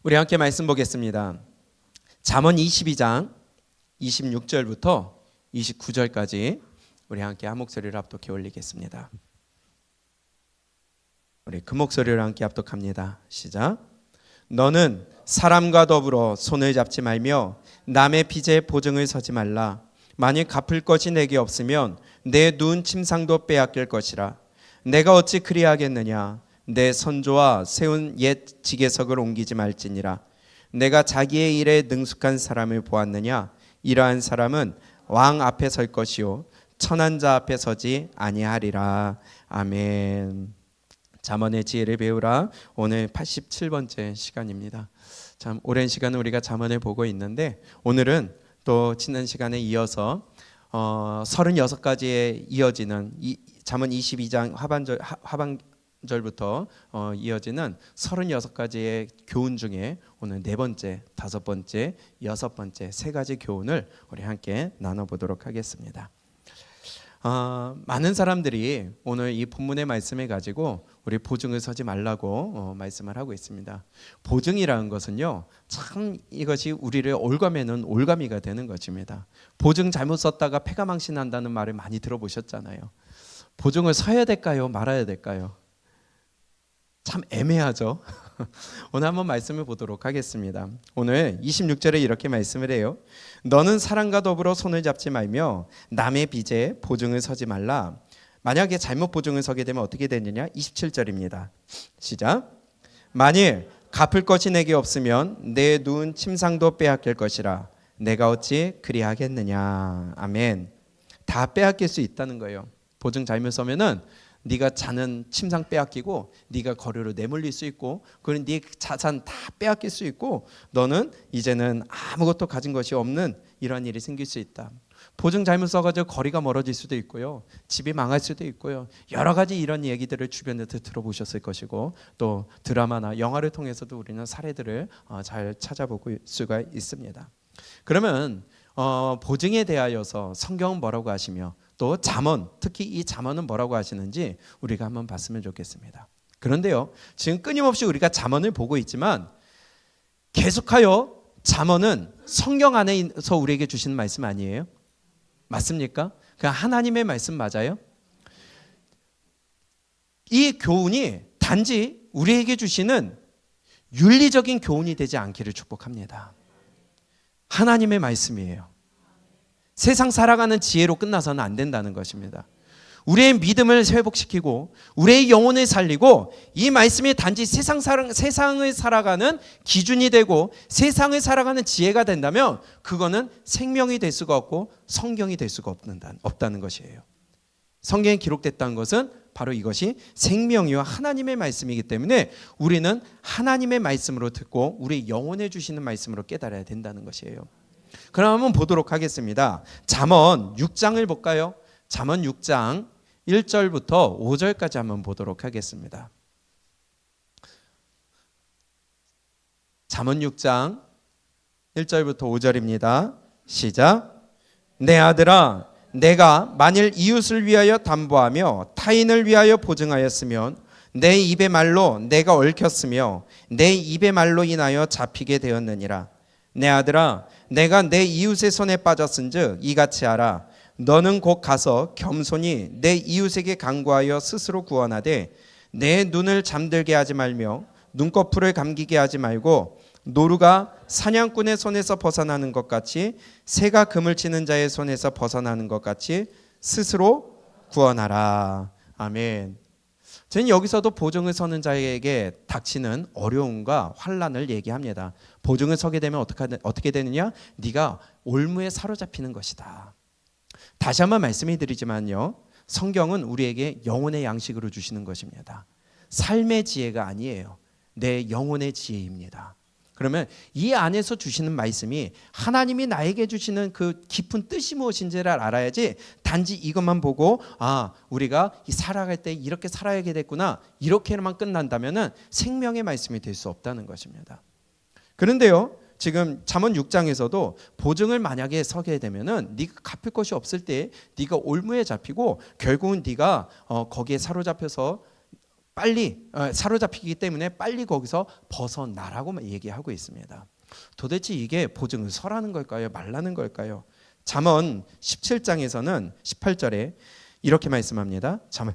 우리 함께 말씀 보겠습니다. 잠언 22장 26절부터 29절까지 우리 함께 한 목소리를 합독해 올리겠습니다. 우리 그 목소리를 함께 합독합니다. 시작. 너는 사람과 더불어 손을 잡지 말며 남의 빚에 보증을 서지 말라. 만일 갚을 것이 내게 없으면 내 눈 침상도 빼앗길 것이라. 내가 어찌 그리하겠느냐. 내 선조와 세운 옛 지게석을 옮기지 말지니라. 내가 자기의 일에 능숙한 사람을 보았느냐. 이러한 사람은 왕 앞에 설 것이요 천한 자 앞에 서지 아니하리라. 아멘. 잠언의 지혜를 배우라. 오늘 87번째 시간입니다. 참 오랜 시간은 우리가 잠언을 보고 있는데 오늘은 또 지난 시간에 이어서 36가지에 이어지는 잠언 22장 하반절부터 이어지는 36가지의 교훈 중에 오늘 4번째, 5번째, 6번째 3가지 교훈을 우리 함께 나눠보도록 하겠습니다. 많은 사람들이 오늘 이 본문의 말씀을 가지고 우리 보증을 서지 말라고 말씀을 하고 있습니다. 보증이라는 것은요, 참 이것이 우리를 올가매는 올가미가 되는 것입니다. 보증 잘못 썼다가 폐가망신한다는 말을 많이 들어보셨잖아요. 보증을 서야 될까요? 말아야 될까요? 참 애매하죠. 오늘 한번 말씀을 보도록 하겠습니다. 오늘 26절에 이렇게 말씀을 해요. 너는 사람과 더불어 손을 잡지 말며 남의 빚에 보증을 서지 말라. 만약에 잘못 보증을 서게 되면 어떻게 되느냐? 27절입니다. 시작. 만일 갚을 것이 내게 없으면 내 눈 침상도 빼앗길 것이라. 내가 어찌 그리하겠느냐. 아멘. 다 빼앗길 수 있다는 거예요. 보증 잘못 서면은 네가 자는 침상 빼앗기고 네가 거리로 내몰릴 수 있고 그리고 네 자산 다 빼앗길 수 있고 너는 이제는 아무것도 가진 것이 없는 이런 일이 생길 수 있다. 보증 잘못 써가지고 거리가 멀어질 수도 있고요. 집이 망할 수도 있고요. 여러 가지 이런 얘기들을 주변에서 들어보셨을 것이고 또 드라마나 영화를 통해서도 우리는 사례들을 잘 찾아볼 수가 있습니다. 그러면 보증에 대하여서 성경은 뭐라고 하시며 또 잠언, 특히 이 잠언은 뭐라고 하시는지 우리가 한번 봤으면 좋겠습니다. 그런데요, 지금 끊임없이 우리가 잠언을 보고 있지만 계속하여 잠언은 성경 안에서 우리에게 주시는 말씀 아니에요? 맞습니까? 그냥 하나님의 말씀 맞아요? 이 교훈이 단지 우리에게 주시는 윤리적인 교훈이 되지 않기를 축복합니다. 하나님의 말씀이에요. 세상 살아가는 지혜로 끝나서는 안 된다는 것입니다. 우리의 믿음을 회복시키고 우리의 영혼을 살리고 이 말씀이 단지 세상을 살아가는 기준이 되고 세상을 살아가는 지혜가 된다면 그거는 생명이 될 수가 없고 성경이 될 수가 없다는 것이에요. 성경에 기록됐다는 것은 바로 이것이 생명이와 하나님의 말씀이기 때문에 우리는 하나님의 말씀으로 듣고 우리 영혼에 주시는 말씀으로 깨달아야 된다는 것이에요. 그럼 한번 보도록 하겠습니다. 잠언 6장을 볼까요? 잠언 6장 1절부터 5절까지 한번 보도록 하겠습니다. 잠언 6장 1절부터 5절입니다. 시작. 내 아들아, 내가 만일 이웃을 위하여 담보하며 타인을 위하여 보증하였으면 내 입의 말로 내가 얽혔으며 내 입의 말로 인하여 잡히게 되었느니라. 내 아들아, 내가 내 이웃의 손에 빠졌은즉 이같이 하라. 너는 곧 가서 겸손히 내 이웃에게 간구하여 스스로 구원하되 내 눈을 잠들게 하지 말며 눈꺼풀을 감기게 하지 말고 노루가 사냥꾼의 손에서 벗어나는 것 같이 새가 그물 치는 자의 손에서 벗어나는 것 같이 스스로 구원하라. 아멘. 저는 여기서도 보증을 서는 자에게 닥치는 어려움과 환난을 얘기합니다. 보증을 서게 되면 어떻게 되느냐? 네가 올무에 사로잡히는 것이다. 다시 한번 말씀해 드리지만요, 성경은 우리에게 영혼의 양식으로 주시는 것입니다. 삶의 지혜가 아니에요. 내 영혼의 지혜입니다. 그러면 이 안에서 주시는 말씀이 하나님이 나에게 주시는 그 깊은 뜻이 무엇인지를 알아야지 단지 이것만 보고 우리가 살아갈 때 이렇게 살아야게 됐구나 이렇게만 끝난다면 생명의 말씀이 될 수 없다는 것입니다. 그런데요, 지금 잠언 6장에서도 보증을 만약에 서게 되면은 네가 갚을 것이 없을 때 네가 올무에 잡히고 결국은 네가 거기에 사로잡혀서 빨리 사로잡히기 때문에 빨리 거기서 벗어나라고 얘기하고 있습니다. 도대체 이게 보증을 서라는 걸까요? 말라는 걸까요? 잠언 17장에서는 18절에 이렇게 말씀합니다. 잠언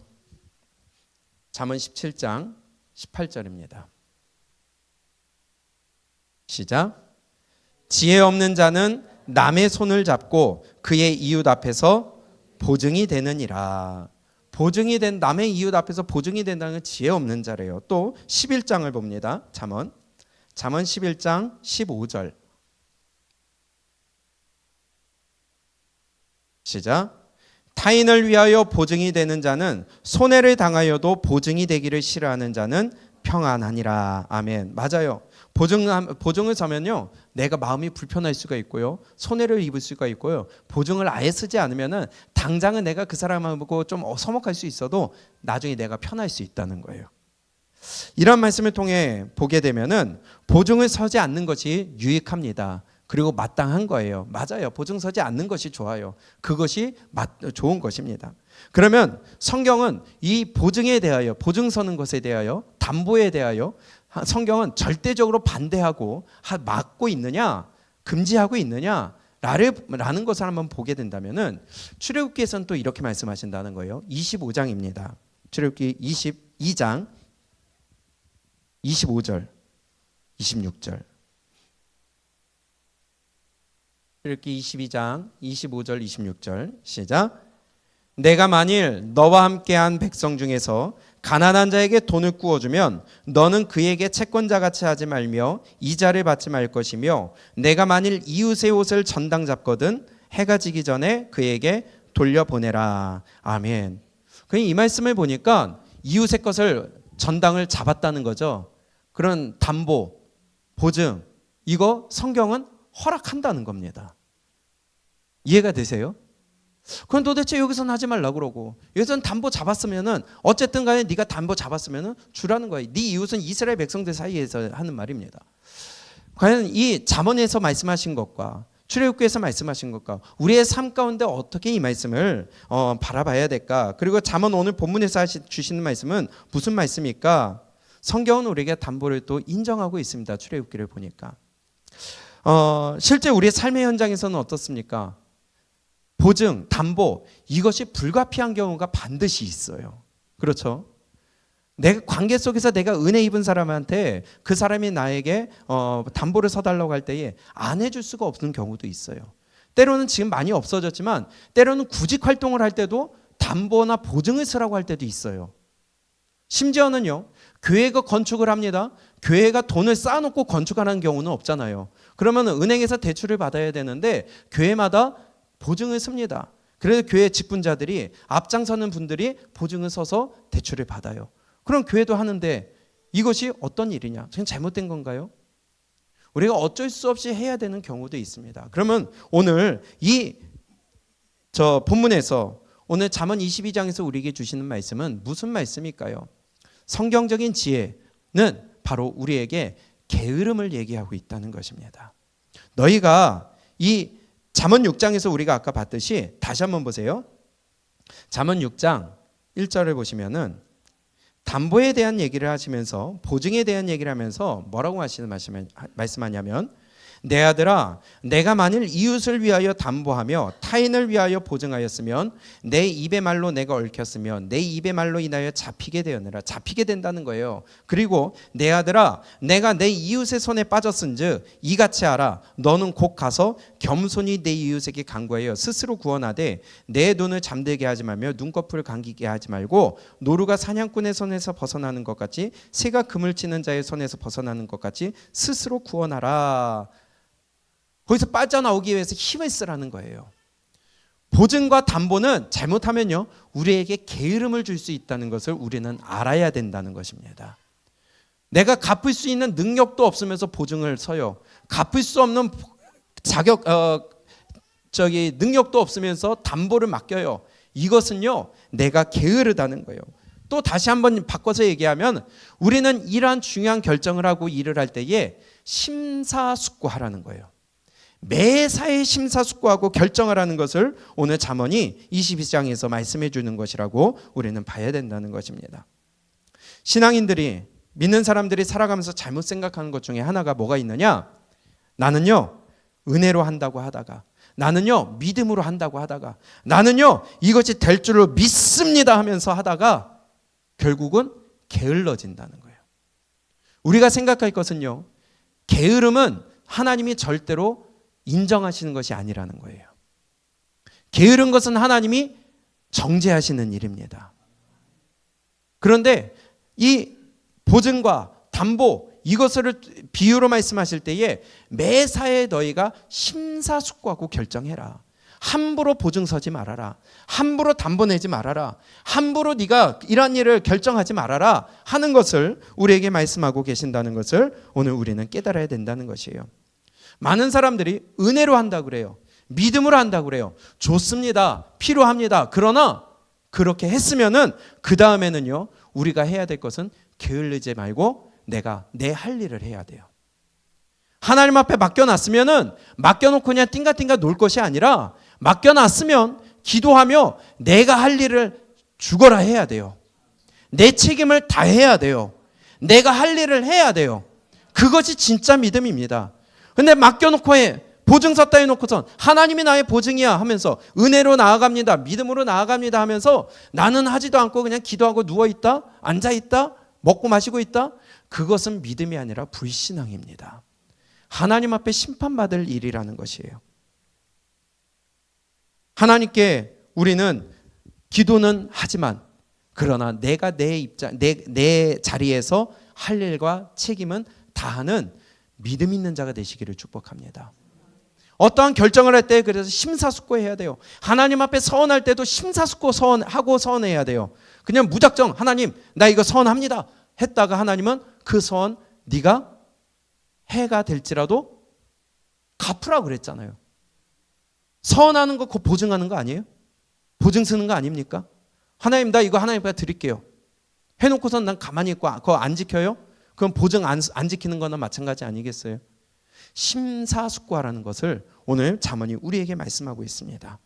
17장 18절입니다. 시작. 지혜 없는 자는 남의 손을 잡고 그의 이웃 앞에서 보증이 되느니라. 보증이 된 남의 이웃 앞에서 보증이 된다는 건 지혜 없는 자래요. 또 11장을 봅니다. 잠언 11장 15절. 시작. 타인을 위하여 보증이 되는 자는 손해를 당하여도 보증이 되기를 싫어하는 자는 평안하니라. 아멘. 맞아요. 보증을 서면요, 내가 마음이 불편할 수가 있고요, 손해를 입을 수가 있고요. 보증을 아예 쓰지 않으면은 당장은 내가 그 사람하고 좀 서먹할 수 있어도 나중에 내가 편할 수 있다는 거예요. 이런 말씀을 통해 보게 되면은 보증을 서지 않는 것이 유익합니다. 그리고 마땅한 거예요. 맞아요. 보증 서지 않는 것이 좋아요. 그것이 좋은 것입니다. 그러면 성경은 이 보증에 대하여, 보증 서는 것에 대하여, 담보에 대하여 성경은 절대적으로 반대하고 막고 있느냐, 금지하고 있느냐 라는 것을 한번 보게 된다면은 출애굽기에서는 또 이렇게 말씀하신다는 거예요. 25장입니다. 출애굽기 22장 25절 26절. 출애굽기 22장 25절 26절. 시작. 내가 만일 너와 함께한 백성 중에서 가난한 자에게 돈을 구워주면 너는 그에게 채권자같이 하지 말며 이자를 받지 말 것이며, 내가 만일 이웃의 옷을 전당 잡거든 해가 지기 전에 그에게 돌려보내라. 아멘. 이 말씀을 보니까 이웃의 것을 전당을 잡았다는 거죠. 그런 담보, 보증, 이거 성경은 허락한다는 겁니다. 이해가 되세요? 그건 도대체 여기서는 하지 말라고 그러고, 여기서는 담보 잡았으면은 어쨌든 간에 네가 담보 잡았으면은 주라는 거예요. 네 이웃은 이스라엘 백성들 사이에서 하는 말입니다. 과연 이 잠언에서 말씀하신 것과 출애굽기에서 말씀하신 것과 우리의 삶 가운데 어떻게 이 말씀을 바라봐야 될까? 그리고 잠언 오늘 본문에서 주시는 말씀은 무슨 말씀일까? 성경은 우리에게 담보를 또 인정하고 있습니다. 출애굽기를 보니까 실제 우리의 삶의 현장에서는 어떻습니까? 보증, 담보, 이것이 불가피한 경우가 반드시 있어요. 그렇죠? 내 관계 속에서 내가 은혜 입은 사람한테 그 사람이 나에게 담보를 서달라고 할 때에 안 해줄 수가 없는 경우도 있어요. 때로는 지금 많이 없어졌지만 때로는 구직 활동을 할 때도 담보나 보증을 쓰라고 할 때도 있어요. 심지어는요, 교회가 건축을 합니다. 교회가 돈을 쌓아놓고 건축하는 경우는 없잖아요. 그러면 은행에서 대출을 받아야 되는데 교회마다 보증을 씁니다. 그래서 교회 직분자들이, 앞장서는 분들이 보증을 서서 대출을 받아요. 그럼 교회도 하는데 이것이 어떤 일이냐? 그냥 잘못된 건가요? 우리가 어쩔 수 없이 해야 되는 경우도 있습니다. 그러면 오늘 본문에서 오늘 잠언 22장에서 우리에게 주시는 말씀은 무슨 말씀일까요? 성경적인 지혜는 바로 우리에게 게으름을 얘기하고 있다는 것입니다. 너희가 이 잠언 6장에서 우리가 아까 봤듯이 다시 한번 보세요. 잠언 6장 1절을 보시면은 담보에 대한 얘기를 하시면서, 보증에 대한 얘기를 하면서 뭐라고 말씀하냐면, 내 아들아, 내가 만일 이웃을 위하여 담보하며 타인을 위하여 보증하였으면 내 입의 말로 내가 얽혔으면 내 입의 말로 인하여 잡히게 되었느라. 잡히게 된다는 거예요. 그리고 내 아들아, 내가 내 이웃의 손에 빠졌은즉 이같이 하라. 너는 곧 가서 겸손히 내 이웃에게 간구하여 스스로 구원하되 내 눈을 잠들게 하지 말며 눈꺼풀을 감기게 하지 말고, 노루가 사냥꾼의 손에서 벗어나는 것 같이 새가 그물 치는 자의 손에서 벗어나는 것 같이 스스로 구원하라. 거기서 빠져나오기 위해서 힘을 쓰라는 거예요. 보증과 담보는 잘못하면요, 우리에게 게으름을 줄 수 있다는 것을 우리는 알아야 된다는 것입니다. 내가 갚을 수 있는 능력도 없으면서 보증을 서요. 갚을 수 없는 능력도 없으면서 담보를 맡겨요. 이것은요, 내가 게으르다는 거예요. 또 다시 한번 바꿔서 얘기하면 우리는 이러한 중요한 결정을 하고 일을 할 때에 심사숙고하라는 거예요. 매사에 심사숙고하고 결정하라는 것을 오늘 잠언이 22장에서 말씀해 주는 것이라고 우리는 봐야 된다는 것입니다. 신앙인들이, 믿는 사람들이 살아가면서 잘못 생각하는 것 중에 하나가 뭐가 있느냐? 나는요 은혜로 한다고 하다가, 나는요 믿음으로 한다고 하다가, 나는요 이것이 될 줄로 믿습니다 하면서 하다가 결국은 게을러진다는 거예요. 우리가 생각할 것은요, 게으름은 하나님이 절대로 인정하시는 것이 아니라는 거예요. 게으른 것은 하나님이 정죄하시는 일입니다. 그런데 이 보증과 담보, 이것을 비유로 말씀하실 때에 매사에 너희가 심사숙고하고 결정해라. 함부로 보증 서지 말아라. 함부로 담보 내지 말아라. 함부로 네가 이런 일을 결정하지 말아라 하는 것을 우리에게 말씀하고 계신다는 것을 오늘 우리는 깨달아야 된다는 것이에요. 많은 사람들이 은혜로 한다고 그래요. 믿음으로 한다고 그래요. 좋습니다. 필요합니다. 그러나 그렇게 했으면은 그 다음에는요, 우리가 해야 될 것은 게을르지 말고 내가 내 할 일을 해야 돼요. 하나님 앞에 맡겨놨으면은 맡겨놓고 그냥 띵가띵가 놀 것이 아니라, 맡겨놨으면 기도하며 내가 할 일을 죽어라 해야 돼요. 내 책임을 다해야 돼요. 내가 할 일을 해야 돼요. 그것이 진짜 믿음입니다. 근데 맡겨놓고 보증 섰다 해놓고선 하나님이 나의 보증이야 하면서 은혜로 나아갑니다, 믿음으로 나아갑니다 하면서 나는 하지도 않고 그냥 기도하고 누워있다, 앉아있다, 먹고 마시고 있다, 그것은 믿음이 아니라 불신앙입니다. 하나님 앞에 심판받을 일이라는 것이에요. 하나님께 우리는 기도는 하지만, 그러나 내가 내 자리에서 할 일과 책임은 다하는 믿음 있는 자가 되시기를 축복합니다. 어떠한 결정을 할 때 그래서 심사숙고해야 돼요. 하나님 앞에 서원할 때도 심사숙고 서원하고 서원해야 돼요. 그냥 무작정 하나님 나 이거 서원합니다 했다가 하나님은 그 서원 네가 해가 될지라도 갚으라고 그랬잖아요. 서원하는 거 그거 보증하는 거 아니에요? 보증 쓰는 거 아닙니까? 하나님 나 이거 하나님 앞에 드릴게요 해놓고선 난 가만히 있고 그거 안 지켜요? 그럼 보증 안 지키는 거나 마찬가지 아니겠어요? 심사숙고하라는 것을 오늘 잠언이 우리에게 말씀하고 있습니다.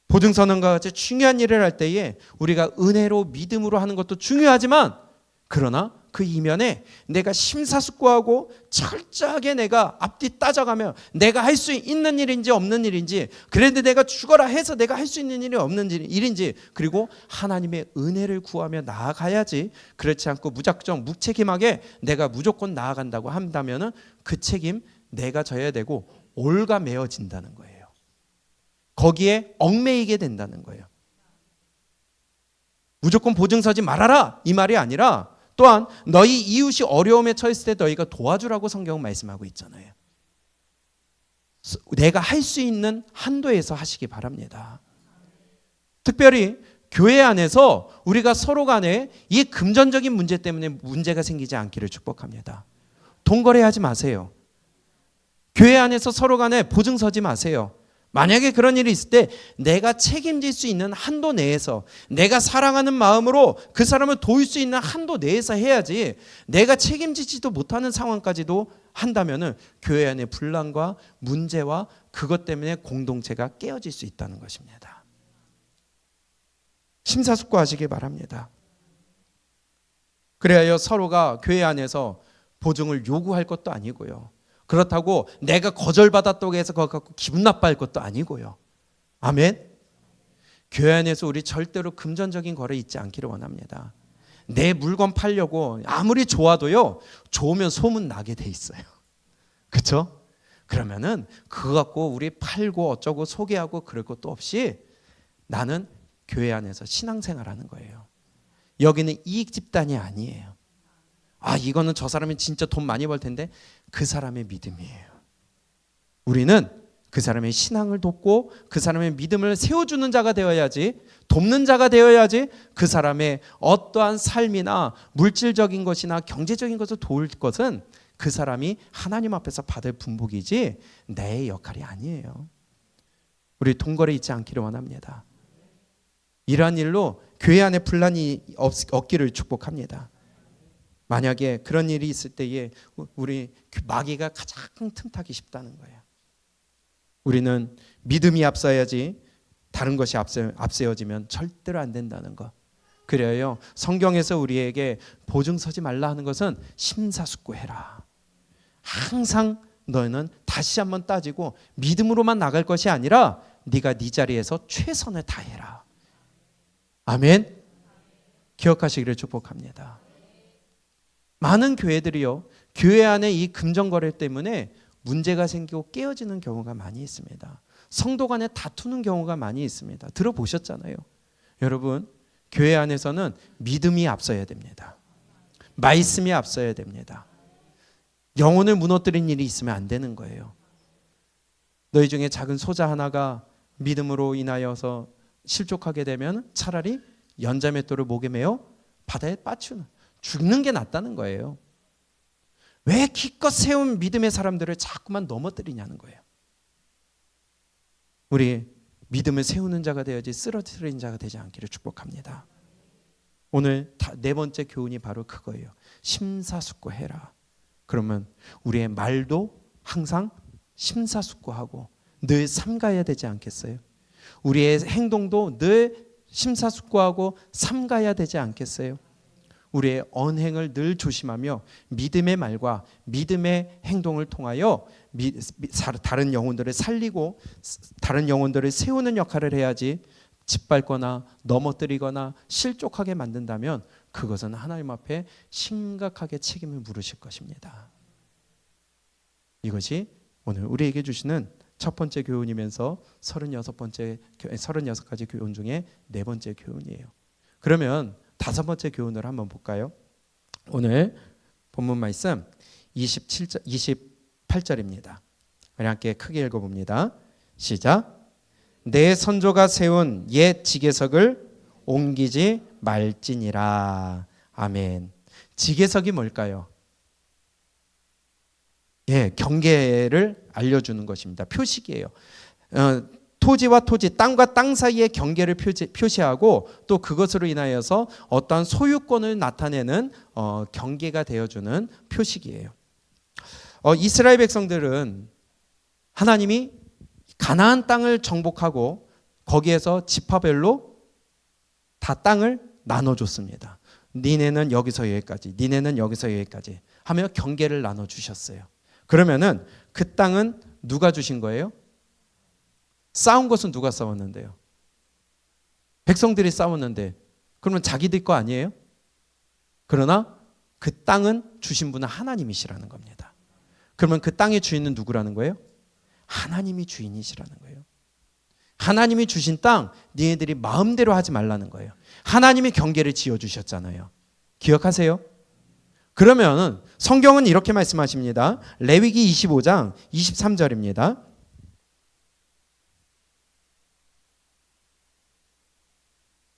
보증선언과 같이 중요한 일을 할 때에 우리가 은혜로 믿음으로 하는 것도 중요하지만, 그러나 그 이면에 내가 심사숙고하고 철저하게 내가 앞뒤 따져가며 내가 할 수 있는 일인지 없는 일인지, 그런데 내가 죽어라 해서 내가 할 수 있는 일이 없는 일인지, 그리고 하나님의 은혜를 구하며 나아가야지, 그렇지 않고 무작정 무책임하게 내가 무조건 나아간다고 한다면 그 책임 내가 져야 되고 올가매어진다는 거예요. 거기에 얽매이게 된다는 거예요. 무조건 보증 서지 말아라 이 말이 아니라, 또한 너희 이웃이 어려움에 처했을 때 너희가 도와주라고 성경은 말씀하고 있잖아요. 내가 할 수 있는 한도에서 하시기 바랍니다. 특별히 교회 안에서 우리가 서로 간에 이 금전적인 문제 때문에 문제가 생기지 않기를 축복합니다. 돈 거래하지 마세요. 교회 안에서 서로 간에 보증 서지 마세요. 만약에 그런 일이 있을 때 내가 책임질 수 있는 한도 내에서, 내가 사랑하는 마음으로 그 사람을 도울 수 있는 한도 내에서 해야지, 내가 책임지지도 못하는 상황까지도 한다면 교회 안의 분란과 문제와 그것 때문에 공동체가 깨어질 수 있다는 것입니다. 심사숙고하시기 바랍니다. 그래야 서로가 교회 안에서 보증을 요구할 것도 아니고요, 그렇다고 내가 거절받았다고 해서 그거 갖고 기분 나빠할 것도 아니고요. 아멘. 교회 안에서 우리 절대로 금전적인 거래 있지 않기를 원합니다. 내 물건 팔려고 아무리 좋아도요, 좋으면 소문 나게 돼 있어요. 그렇죠? 그러면은 그거 갖고 우리 팔고 어쩌고 소개하고 그럴 것도 없이 나는 교회 안에서 신앙생활하는 거예요. 여기는 이익 집단이 아니에요. 아, 이거는 저 사람이 진짜 돈 많이 벌 텐데, 그 사람의 믿음이에요. 우리는 그 사람의 신앙을 돕고 그 사람의 믿음을 세워주는 자가 되어야지, 돕는 자가 되어야지, 그 사람의 어떠한 삶이나 물질적인 것이나 경제적인 것을 도울 것은 그 사람이 하나님 앞에서 받을 분복이지 내 역할이 아니에요. 우리 돈거래 있지 않기를 원합니다. 이러한 일로 교회 안에 분란이 없기를 축복합니다. 만약에 그런 일이 있을 때에 우리 마귀가 가장 틈타기 쉽다는 거예요. 우리는 믿음이 앞서야지 다른 것이 앞세워지면 절대로 안 된다는 것. 그래요. 성경에서 우리에게 보증 서지 말라 하는 것은 심사숙고해라. 항상 너는 다시 한번 따지고 믿음으로만 나갈 것이 아니라 네가 네 자리에서 최선을 다해라. 아멘. 기억하시기를 축복합니다. 많은 교회들이요, 교회 안에 이 금전거래 때문에 문제가 생기고 깨어지는 경우가 많이 있습니다. 성도 간에 다투는 경우가 많이 있습니다. 들어보셨잖아요. 여러분, 교회 안에서는 믿음이 앞서야 됩니다. 말씀이 앞서야 됩니다. 영혼을 무너뜨린 일이 있으면 안 되는 거예요. 너희 중에 작은 소자 하나가 믿음으로 인하여서 실족하게 되면 차라리 연자맷돌을 목에 매어 바다에 빠뜨리는, 죽는 게 낫다는 거예요. 왜 기껏 세운 믿음의 사람들을 자꾸만 넘어뜨리냐는 거예요. 우리 믿음을 세우는 자가 되어야지 쓰러뜨리는 자가 되지 않기를 축복합니다. 오늘 네 번째 교훈이 바로 그거예요. 심사숙고해라. 그러면 우리의 말도 항상 심사숙고하고 늘 삼가야 되지 않겠어요? 우리의 행동도 늘 심사숙고하고 삼가야 되지 않겠어요? 우리의 언행을 늘 조심하며 믿음의 말과 믿음의 행동을 통하여 다른 영혼들을 살리고 다른 영혼들을 세우는 역할을 해야지, 짓밟거나 넘어뜨리거나 실족하게 만든다면 그것은 하나님 앞에 심각하게 책임을 물으실 것입니다. 이것이 오늘 우리에게 주시는 첫 번째 교훈이면서 36가지 교훈 중에 네 번째 교훈이에요. 그러면 다섯 번째 교훈을 한번 볼까요? 오늘 본문 말씀 28절입니다. 우리 함께 크게 읽어봅니다. 시작. 내 선조가 세운 옛 지계석을 옮기지 말지니라. 아멘. 지계석이 뭘까요? 경계를 알려주는 것입니다. 표식이에요. 토지와 토지, 땅과 땅 사이의 경계를 표시하고 또 그것으로 인하여서 어떠한 소유권을 나타내는 경계가 되어주는 표식이에요. 이스라엘 백성들은 하나님이 가나안 땅을 정복하고 거기에서 지파별로 다 땅을 나눠줬습니다. 니네는 여기서 여기까지, 니네는 여기서 여기까지 하며 경계를 나눠주셨어요. 그러면은 그 땅은 누가 주신 거예요? 싸운 것은 누가 싸웠는데요? 백성들이 싸웠는데 그러면 자기들 거 아니에요? 그러나 그 땅은 주신 분은 하나님이시라는 겁니다. 그러면 그 땅의 주인은 누구라는 거예요? 하나님이 주인이시라는 거예요. 하나님이 주신 땅 니네들이 마음대로 하지 말라는 거예요. 하나님이 경계를 지어주셨잖아요. 기억하세요? 그러면 성경은 이렇게 말씀하십니다. 레위기 25장 23절입니다.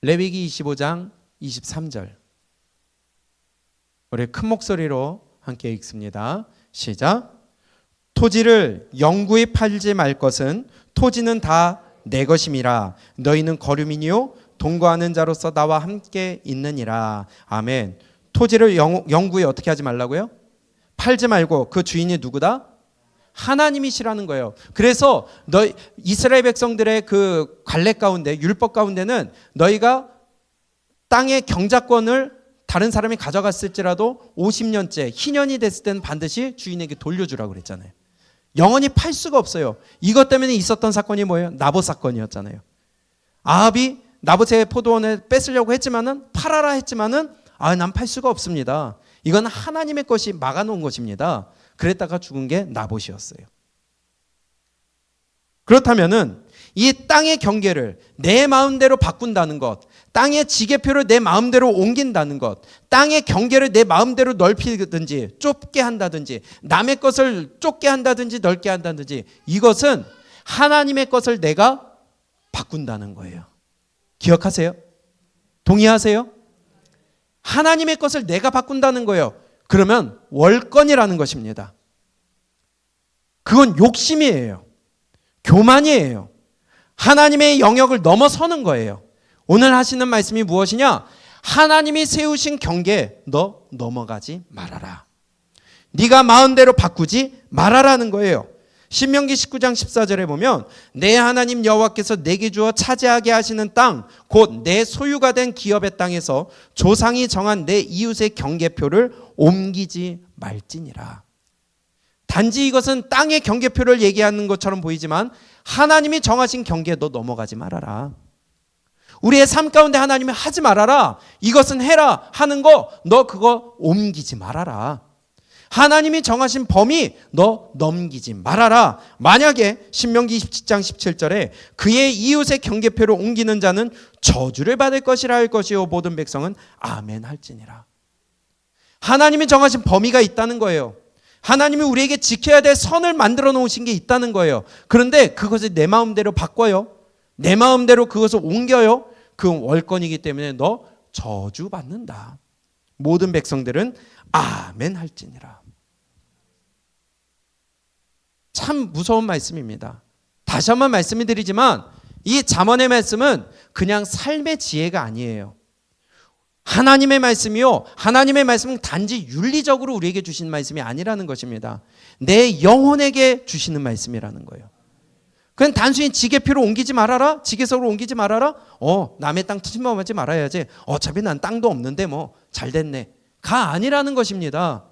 레위기 25장 23절. 우리 큰 목소리로 함께 읽습니다. 시작. 토지를 영구히 팔지 말 것은 토지는 다 내 것임이라. 너희는 거류민이요 동거하는 자로서 나와 함께 있느니라. 아멘. 토지를 영구히 어떻게 하지 말라고요? 팔지 말고 그 주인이 누구다? 하나님이시라는 거예요. 그래서 이스라엘 백성들의 그 관례 가운데, 율법 가운데는 너희가 땅의 경작권을 다른 사람이 가져갔을지라도 50년째 희년이 됐을 때는 반드시 주인에게 돌려주라고 그랬잖아요. 영원히 팔 수가 없어요. 이것 때문에 있었던 사건이 뭐예요? 나봇 사건이었잖아요. 아합이 나봇의 포도원을 뺏으려고 했지만은, 팔아라 했지만은 난 팔 수가 없습니다. 이건 하나님의 것이 막아놓은 것입니다. 그랬다가 죽은 게 나봇이었어요. 그렇다면은 이 땅의 경계를 내 마음대로 바꾼다는 것, 땅의 지계표를 내 마음대로 옮긴다는 것, 땅의 경계를 내 마음대로 넓히든지 좁게 한다든지 남의 것을 좁게 한다든지 넓게 한다든지, 이것은 하나님의 것을 내가 바꾼다는 거예요. 기억하세요? 동의하세요? 하나님의 것을 내가 바꾼다는 거예요. 그러면 월권이라는 것입니다. 그건 욕심이에요. 교만이에요. 하나님의 영역을 넘어서는 거예요. 오늘 하시는 말씀이 무엇이냐? 하나님이 세우신 경계 너 넘어가지 말아라. 네가 마음대로 바꾸지 말아라는 거예요. 신명기 19장 14절에 보면 내 하나님 여호와께서 내게 주어 차지하게 하시는 땅 곧 내 소유가 된 기업의 땅에서 조상이 정한 내 이웃의 경계표를 옮기지 말지니라. 단지 이것은 땅의 경계표를 얘기하는 것처럼 보이지만 하나님이 정하신 경계에 너 넘어가지 말아라. 우리의 삶 가운데 하나님이 하지 말아라, 이것은 해라 하는 거 너 그거 옮기지 말아라. 하나님이 정하신 범위 너 넘기지 말아라. 만약에 신명기 27장 17절에 그의 이웃의 경계표를 옮기는 자는 저주를 받을 것이라 할 것이요 모든 백성은 아멘 할지니라. 하나님이 정하신 범위가 있다는 거예요. 하나님이 우리에게 지켜야 될 선을 만들어 놓으신 게 있다는 거예요. 그런데 그것을 내 마음대로 바꿔요. 내 마음대로 그것을 옮겨요. 그 월권이기 때문에 너 저주받는다. 모든 백성들은 아멘 할지니라. 참 무서운 말씀입니다. 다시 한번 말씀을 드리지만 이 잠언의 말씀은 그냥 삶의 지혜가 아니에요. 하나님의 말씀이요, 하나님의 말씀은 단지 윤리적으로 우리에게 주신 말씀이 아니라는 것입니다. 내 영혼에게 주시는 말씀이라는 거예요. 그냥 단순히 지게표로 옮기지 말아라, 지게석으로 옮기지 말아라. 남의 땅 침범하지 말아야지. 어차피 난 땅도 없는데 뭐 잘 됐네. 가 아니라는 것입니다.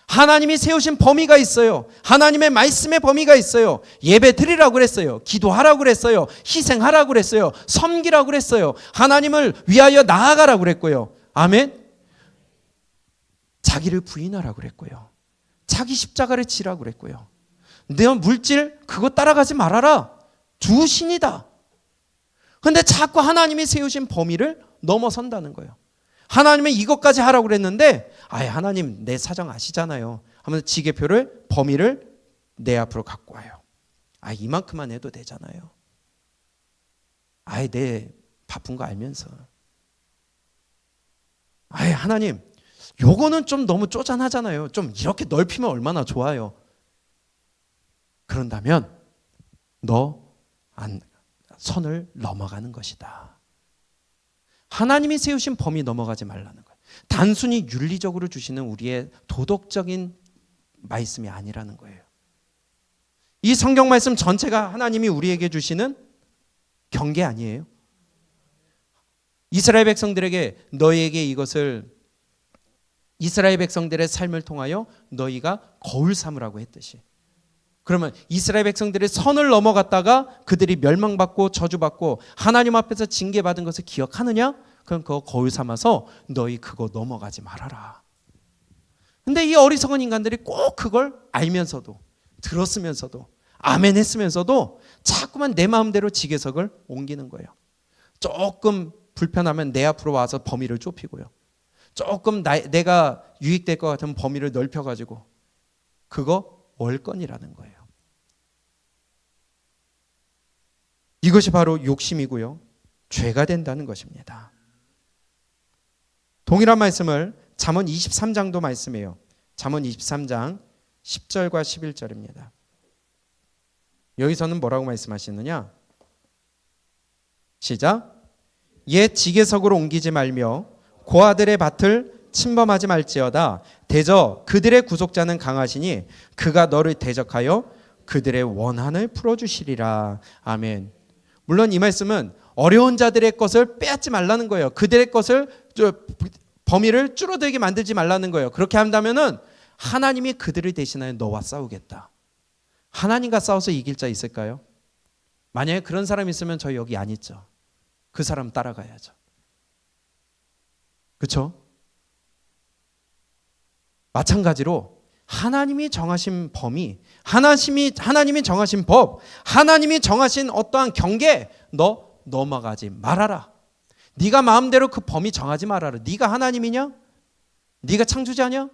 하나님이 세우신 범위가 있어요. 하나님의 말씀의 범위가 있어요. 예배 드리라고 그랬어요. 기도하라고 그랬어요. 희생하라고 그랬어요. 섬기라고 그랬어요. 하나님을 위하여 나아가라고 그랬고요. 아멘. 자기를 부인하라고 그랬고요. 자기 십자가를 지라고 그랬고요. 내 물질 그거 따라가지 말아라. 주 신이다. 그런데 자꾸 하나님이 세우신 범위를 넘어선다는 거예요. 하나님은 이것까지 하라고 그랬는데 하나님 내 사정 아시잖아요 하면서 지게표를 범위를 내 앞으로 갖고 와요. 이만큼만 해도 되잖아요. 내 바쁜 거 알면서 하나님 요거는 좀 너무 쪼잔하잖아요. 좀 이렇게 넓히면 얼마나 좋아요. 그런다면 너 선을 넘어가는 것이다. 하나님이 세우신 범위 넘어가지 말라는 거예요. 단순히 윤리적으로 주시는 우리의 도덕적인 말씀이 아니라는 거예요. 이 성경 말씀 전체가 하나님이 우리에게 주시는 경계 아니에요. 이스라엘 백성들에게 너희에게 이것을 이스라엘 백성들의 삶을 통하여 너희가 거울 삼으라고 했듯이, 그러면 이스라엘 백성들이 선을 넘어갔다가 그들이 멸망받고 저주받고 하나님 앞에서 징계받은 것을 기억하느냐? 그럼 그거 거울 삼아서 너희 그거 넘어가지 말아라. 근데 이 어리석은 인간들이 꼭 그걸 알면서도 들었으면서도 아멘 했으면서도 자꾸만 내 마음대로 지게석을 옮기는 거예요. 조금 불편하면 내 앞으로 와서 범위를 좁히고요. 조금 내가 유익될 것 같으면 범위를 넓혀가지고 그거 월권이라는 거예요. 이것이 바로 욕심이고요. 죄가 된다는 것입니다. 동일한 말씀을 잠언 23장도 말씀해요. 잠언 23장 10절과 11절입니다. 여기서는 뭐라고 말씀하시느냐? 시작. 옛 지게석으로 옮기지 말며 고아들의 밭을 침범하지 말지어다. 대저 그들의 구속자는 강하시니 그가 너를 대적하여 그들의 원한을 풀어주시리라. 아멘. 물론 이 말씀은 어려운 자들의 것을 빼앗지 말라는 거예요. 그들의 것을 범위를 줄어들게 만들지 말라는 거예요. 그렇게 한다면은 하나님이 그들을 대신하여 너와 싸우겠다. 하나님과 싸워서 이길 자 있을까요? 만약에 그런 사람이 있으면 저희 여기 안 있죠. 그 사람 따라가야죠. 그렇죠? 마찬가지로 하나님이 정하신 범위, 하나님이 정하신 법, 하나님이 정하신 어떠한 경계 너 넘어가지 말아라. 네가 마음대로 그 범위 정하지 말아라. 네가 하나님이냐? 네가 창조자냐?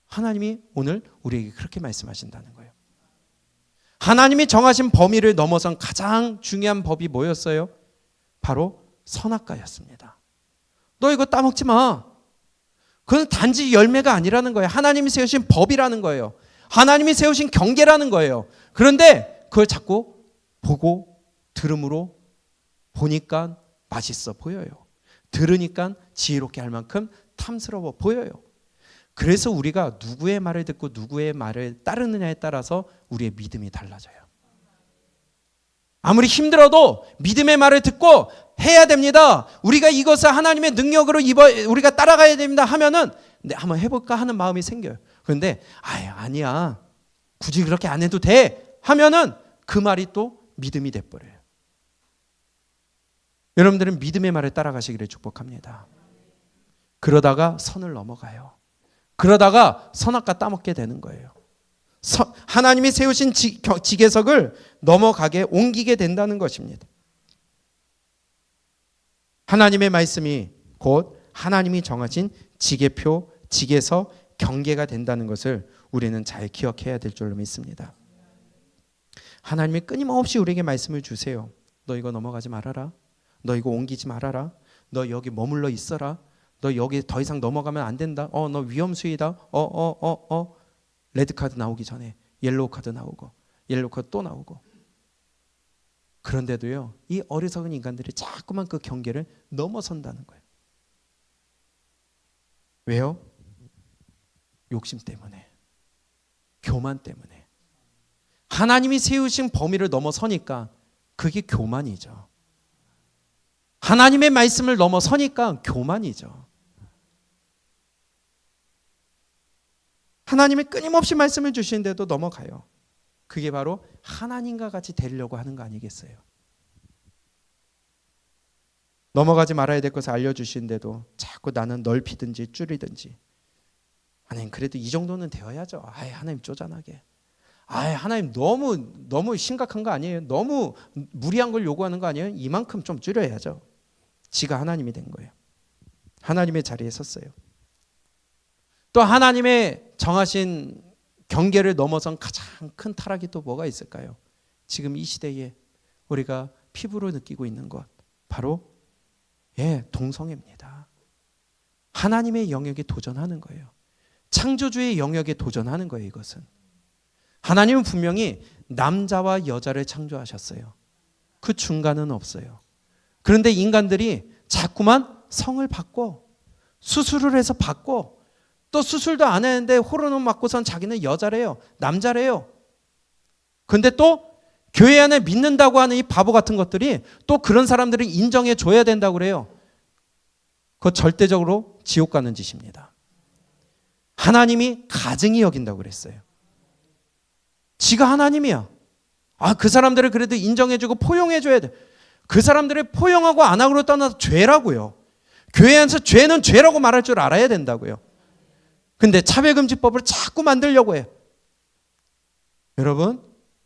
하나님이 오늘 우리에게 그렇게 말씀하신다는 거예요. 하나님이 정하신 범위를 넘어선 가장 중요한 법이 뭐였어요? 바로 선악과였습니다. 너 이거 따먹지 마. 그건 단지 열매가 아니라는 거예요. 하나님이 세우신 법이라는 거예요. 하나님이 세우신 경계라는 거예요. 그런데 그걸 자꾸 보고 들음으로 보니까 맛있어 보여요. 들으니까 지혜롭게 할 만큼 탐스러워 보여요. 그래서 우리가 누구의 말을 듣고 누구의 말을 따르느냐에 따라서 우리의 믿음이 달라져요. 아무리 힘들어도 믿음의 말을 듣고 해야 됩니다. 우리가 이것을 하나님의 능력으로 우리가 따라가야 됩니다 하면은 네, 한번 해볼까 하는 마음이 생겨요. 그런데 아니야. 굳이 그렇게 안 해도 돼 하면은 그 말이 또 믿음이 돼버려요. 여러분들은 믿음의 말을 따라가시기를 축복합니다. 그러다가 선을 넘어가요. 그러다가 선악과 따먹게 되는 거예요. 하나님이 세우신 지계석을 넘어가게 옮기게 된다는 것입니다. 하나님의 말씀이 곧 하나님이 정하신 지계표, 지계석, 경계가 된다는 것을 우리는 잘 기억해야 될 줄로 믿습니다. 하나님이 끊임없이 우리에게 말씀을 주세요. 너 이거 넘어가지 말아라. 너 이거 옮기지 말아라. 너 여기 머물러 있어라. 너 여기 더 이상 넘어가면 안 된다. 너 위험수위다. 레드카드 나오기 전에 옐로우 카드 나오고 옐로우 카드 또 나오고. 그런데도요, 이 어리석은 인간들이 자꾸만 그 경계를 넘어선다는 거예요. 왜요? 욕심 때문에, 교만 때문에. 하나님이 세우신 범위를 넘어서니까 그게 교만이죠. 하나님의 말씀을 넘어서니까 교만이죠. 하나님이 끊임없이 말씀을 주시는데도 넘어가요. 그게 바로 하나님과 같이 되려고 하는 거 아니겠어요? 넘어가지 말아야 될 것을 알려주시는데도 자꾸 나는 넓히든지 줄이든지. 하나님 그래도 이 정도는 되어야죠. 하나님 쪼잔하게. 하나님 너무 심각한 거 아니에요? 너무 무리한 걸 요구하는 거 아니에요? 이만큼 좀 줄여야죠. 지가 하나님이 된 거예요. 하나님의 자리에 섰어요. 또 하나님의 정하신 경계를 넘어선 가장 큰 타락이 또 뭐가 있을까요? 지금 이 시대에 우리가 피부로 느끼고 있는 것, 바로 동성애입니다. 하나님의 영역에 도전하는 거예요. 창조주의 영역에 도전하는 거예요. 이것은 하나님은 분명히 남자와 여자를 창조하셨어요. 그 중간은 없어요. 그런데 인간들이 자꾸만 성을 바꿔, 수술을 해서 바꿔, 또 수술도 안 했는데 호르몬 맞고선 자기는 여자래요, 남자래요. 근데 또 교회 안에 믿는다고 하는 이 바보 같은 것들이 또 그런 사람들을 인정해 줘야 된다고 그래요. 그거 절대적으로 지옥 가는 짓입니다. 하나님이 가증히 여긴다고 그랬어요. 지가 하나님이야. 그 사람들을 그래도 인정해주고 포용해줘야 돼. 그 사람들을 포용하고 안 하고로 떠나서 죄라고요. 교회 안에서 죄는 죄라고 말할 줄 알아야 된다고요. 근데 차별금지법을 자꾸 만들려고 해요. 여러분,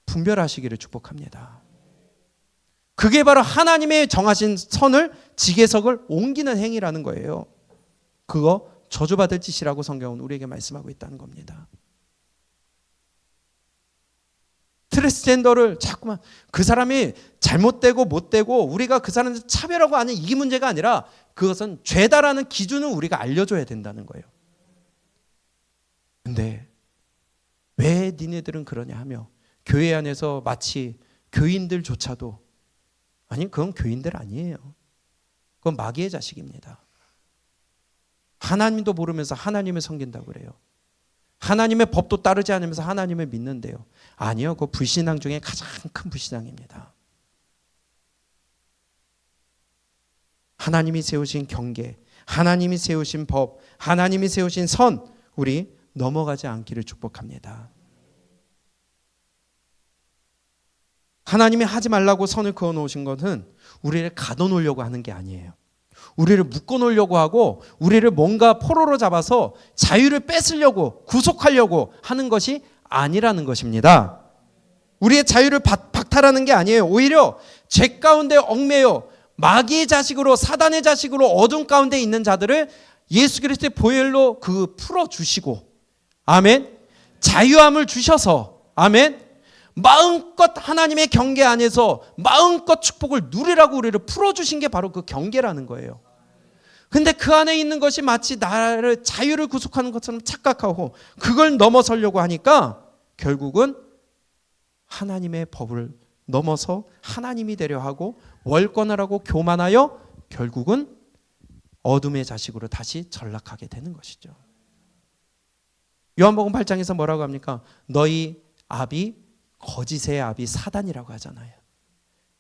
분별하시기를 축복합니다. 그게 바로 하나님의 정하신 선을, 지계석을 옮기는 행위라는 거예요. 그거 저주받을 짓이라고 성경은 우리에게 말씀하고 있다는 겁니다. 트랜스젠더를 자꾸만 그 사람이 잘못되고 못되고 우리가 그 사람을 차별하고 하는 이 문제가 아니라 그것은 죄다라는 기준을 우리가 알려줘야 된다는 거예요. 근데 왜 니네들은 그러냐 하며 교회 안에서 마치 교인들조차도 그건 교인들 아니에요. 그건 마귀의 자식입니다. 하나님도 모르면서 하나님을 섬긴다고 그래요. 하나님의 법도 따르지 않으면서 하나님을 믿는데요. 아니요. 그 불신앙 중에 가장 큰 불신앙입니다. 하나님이 세우신 경계, 하나님이 세우신 법, 하나님이 세우신 선, 우리 넘어가지 않기를 축복합니다. 하나님이 하지 말라고 선을 그어놓으신 것은 우리를 가둬놓으려고 하는 게 아니에요. 우리를 묶어놓으려고 하고 우리를 뭔가 포로로 잡아서 자유를 뺏으려고 구속하려고 하는 것이 아니라는 것입니다. 우리의 자유를 박탈하는 게 아니에요. 오히려 죄 가운데 얽매여 마귀의 자식으로, 사단의 자식으로 어둠 가운데 있는 자들을 예수 그리스도의 보혈로 풀어주시고, 아멘, 자유함을 주셔서, 아멘, 마음껏 하나님의 경계 안에서 마음껏 축복을 누리라고 우리를 풀어주신 게 바로 그 경계라는 거예요. 근데 그 안에 있는 것이 마치 나를 자유를 구속하는 것처럼 착각하고 그걸 넘어서려고 하니까 결국은 하나님의 법을 넘어서 하나님이 되려 하고 월권을 하고 교만하여 결국은 어둠의 자식으로 다시 전락하게 되는 것이죠. 요한복음 8장에서 뭐라고 합니까? 너희 아비, 거짓의 아비 사단이라고 하잖아요.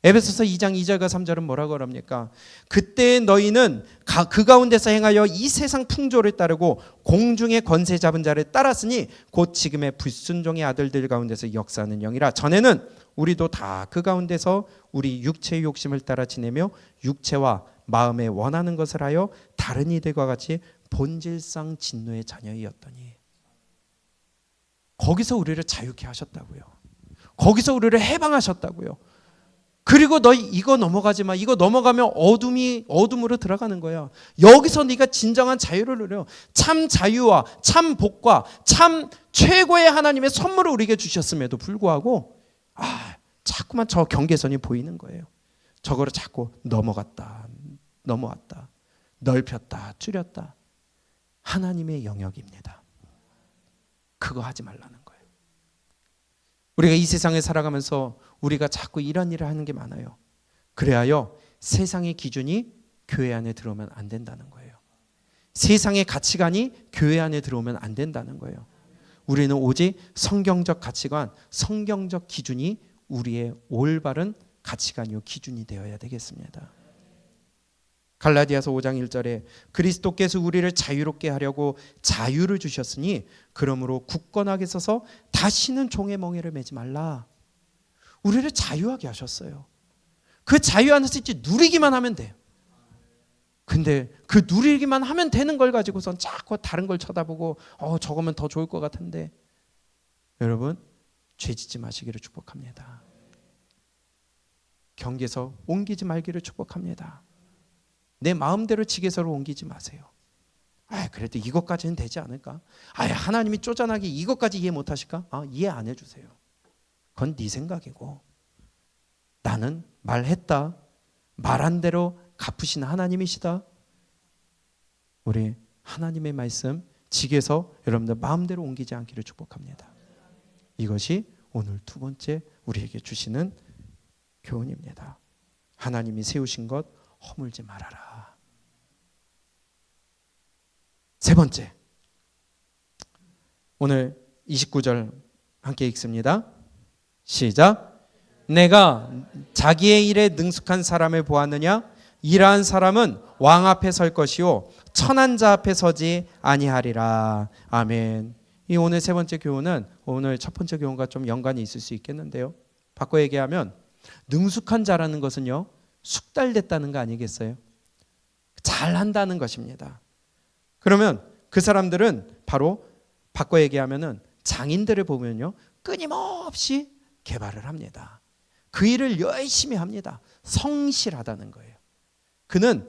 에베소서 2장 2절과 3절은 뭐라고 합니까? 그때 너희는 그 가운데서 행하여 이 세상 풍조를 따르고 공중의 권세 잡은 자를 따랐으니 곧 지금의 불순종의 아들들 가운데서 역사하는 영이라. 전에는 우리도 다 그 가운데서 우리 육체의 욕심을 따라 지내며 육체와 마음에 원하는 것을 하여 다른 이들과 같이 본질상 진노의 자녀이었더니. 거기서 우리를 자유케 하셨다고요. 거기서 우리를 해방하셨다고요. 그리고 너희 이거 넘어가지 마. 이거 넘어가면 어둠으로 들어가는 거야. 여기서 네가 진정한 자유를 누려. 참 자유와 참 복과 참 최고의 하나님의 선물을 우리에게 주셨음에도 불구하고 자꾸만 저 경계선이 보이는 거예요. 저거를 자꾸 넘어왔다, 넓혔다, 줄였다. 하나님의 영역입니다. 그거 하지 말라는 거예요. 우리가 이 세상에 살아가면서 우리가 자꾸 이런 일을 하는 게 많아요. 그래야 세상의 기준이 교회 안에 들어오면 안 된다는 거예요. 세상의 가치관이 교회 안에 들어오면 안 된다는 거예요. 우리는 오직 성경적 가치관, 성경적 기준이 우리의 올바른 가치관이요 기준이 되어야 되겠습니다. 갈라디아서 5장 1절에 그리스도께서 우리를 자유롭게 하려고 자유를 주셨으니 그러므로 굳건하게 서서 다시는 종의 멍에를 매지 말라. 우리를 자유하게 하셨어요. 그 자유 안에서 이제 누리기만 하면 돼요. 근데 그 누리기만 하면 되는 걸 가지고선 자꾸 다른 걸 쳐다보고 저거면 더 좋을 것 같은데, 여러분 죄짓지 마시기를 축복합니다. 경계서 옮기지 말기를 축복합니다. 내 마음대로 지게서로 옮기지 마세요. 그래도 이것까지는 되지 않을까? 하나님이 쪼잔하게 이것까지 이해 못하실까? 이해 안 해주세요. 그건 네 생각이고, 나는 말했다, 말한 대로 갚으신 하나님이시다. 우리 하나님의 말씀 지게서 여러분들 마음대로 옮기지 않기를 축복합니다. 이것이 오늘 두 번째 우리에게 주시는 교훈입니다. 하나님이 세우신 것 허물지 말아라. 세 번째, 오늘 29절 함께 읽습니다. 시작. 내가 자기의 일에 능숙한 사람을 보았느냐? 이러한 사람은 왕 앞에 설 것이요 천한 자 앞에 서지 아니하리라. 아멘. 이 오늘 세 번째 교훈은 오늘 첫 번째 교훈과 좀 연관이 있을 수 있겠는데요. 바꿔 얘기하면 능숙한 자라는 것은요, 숙달됐다는 거 아니겠어요? 잘한다는 것입니다. 그러면 그 사람들은 바로 바꿔 얘기하면은 장인들을 보면요, 끊임없이 개발을 합니다. 그 일을 열심히 합니다. 성실하다는 거예요. 그는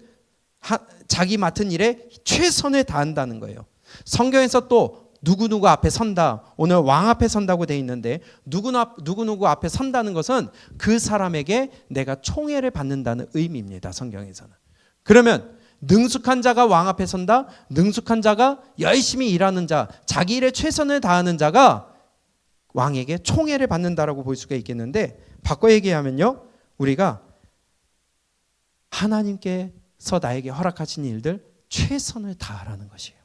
자기 맡은 일에 최선을 다한다는 거예요. 성경에서 또 누구누구 앞에 선다, 오늘 왕 앞에 선다고 돼 있는데 누구누구 앞에 선다는 것은 그 사람에게 내가 총애를 받는다는 의미입니다. 성경에서는. 그러면 능숙한 자가 왕 앞에 선다, 능숙한 자가 열심히 일하는 자, 자기 일에 최선을 다하는 자가 왕에게 총애를 받는다라고 볼 수가 있겠는데, 바꿔 얘기하면요, 우리가 하나님께서 나에게 허락하신 일들 최선을 다하라는 것이에요.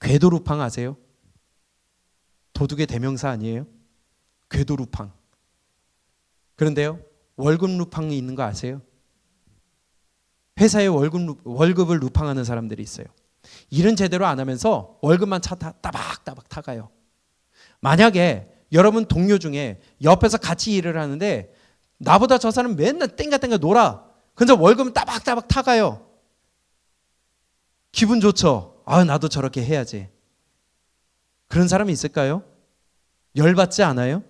궤도루팡 아세요? 도둑의 대명사 아니에요? 궤도루팡. 그런데요, 월급 루팡이 있는 거 아세요? 회사에 월급을 루팡하는 사람들이 있어요. 일은 제대로 안 하면서 월급만 따박따박 타가요. 만약에 여러분 동료 중에 옆에서 같이 일을 하는데 나보다 저 사람 맨날 땡가땡가 놀아. 근데 월급은 따박따박 타가요. 기분 좋죠? 나도 저렇게 해야지. 그런 사람이 있을까요? 열받지 않아요?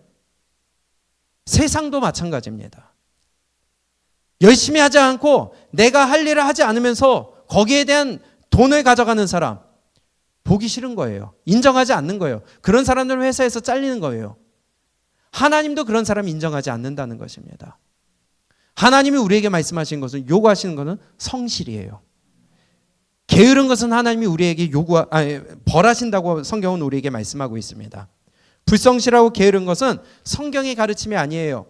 세상도 마찬가지입니다. 열심히 하지 않고 내가 할 일을 하지 않으면서 거기에 대한 돈을 가져가는 사람, 보기 싫은 거예요. 인정하지 않는 거예요. 그런 사람들은 회사에서 잘리는 거예요. 하나님도 그런 사람 인정하지 않는다는 것입니다. 하나님이 우리에게 말씀하신 것은, 요구하시는 것은 성실이에요. 게으른 것은 하나님이 우리에게 벌하신다고 성경은 우리에게 말씀하고 있습니다. 불성실하고 게으른 것은 성경의 가르침이 아니에요.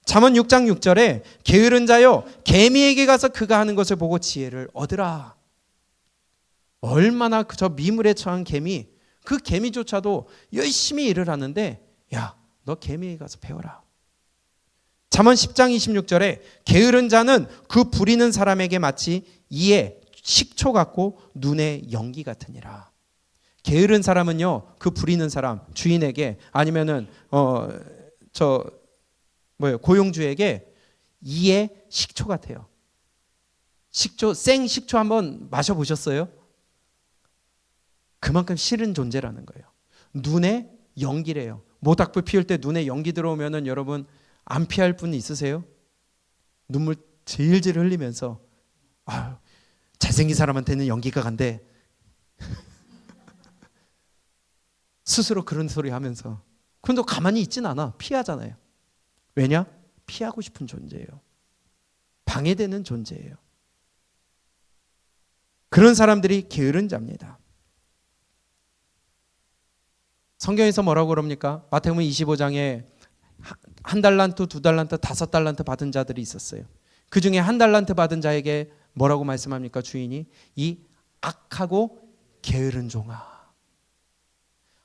잠언 6장 6절에 게으른 자여 개미에게 가서 그가 하는 것을 보고 지혜를 얻으라. 얼마나 저 미물에 처한 개미, 그 개미조차도 열심히 일을 하는데 야, 너 개미에 가서 배워라. 잠언 10장 26절에 게으른 자는 그 부리는 사람에게 마치 이에 식초 같고 눈에 연기 같으니라. 게으른 사람은요, 그 부리는 사람 주인에게 아니면은 고용주에게 이에 식초 같아요. 식초, 생 식초 한번 마셔보셨어요? 그만큼 싫은 존재라는 거예요. 눈에 연기래요. 모닥불 피울 때 눈에 연기 들어오면은 여러분 안 피할 분 있으세요? 눈물 질질 흘리면서 아유, 잘생긴 사람한테는 연기가 간대. 스스로 그런 소리 하면서. 근데 가만히 있진 않아. 피하잖아요. 왜냐? 피하고 싶은 존재예요. 방해되는 존재예요. 그런 사람들이 게으른 자입니다. 성경에서 뭐라고 그럽니까? 마태복음 25장에 1달란트, 2달란트, 5달란트 받은 자들이 있었어요. 그 중에 1달란트 받은 자에게 뭐라고 말씀합니까? 주인이 이 악하고 게으른 종아.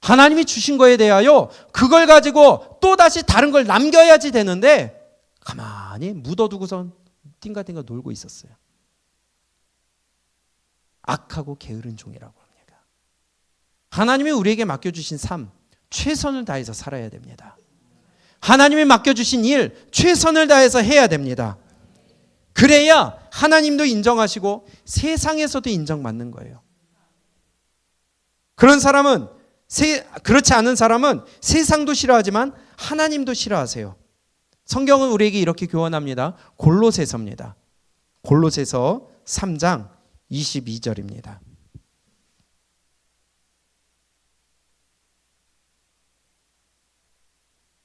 하나님이 주신 거에 대하여 그걸 가지고 또다시 다른 걸 남겨야지 되는데 가만히 묻어두고선 띵가띵가 놀고 있었어요. 악하고 게으른 종이라고 합니다. 하나님이 우리에게 맡겨주신 삶, 최선을 다해서 살아야 됩니다. 하나님이 맡겨주신 일, 최선을 다해서 해야 됩니다. 그래야 하나님도 인정하시고 세상에서도 인정받는 거예요. 그렇지 않은 사람은 세상도 싫어하지만 하나님도 싫어하세요. 성경은 우리에게 이렇게 교훈합니다. 골로새서입니다. 골로새서 3장 22절입니다.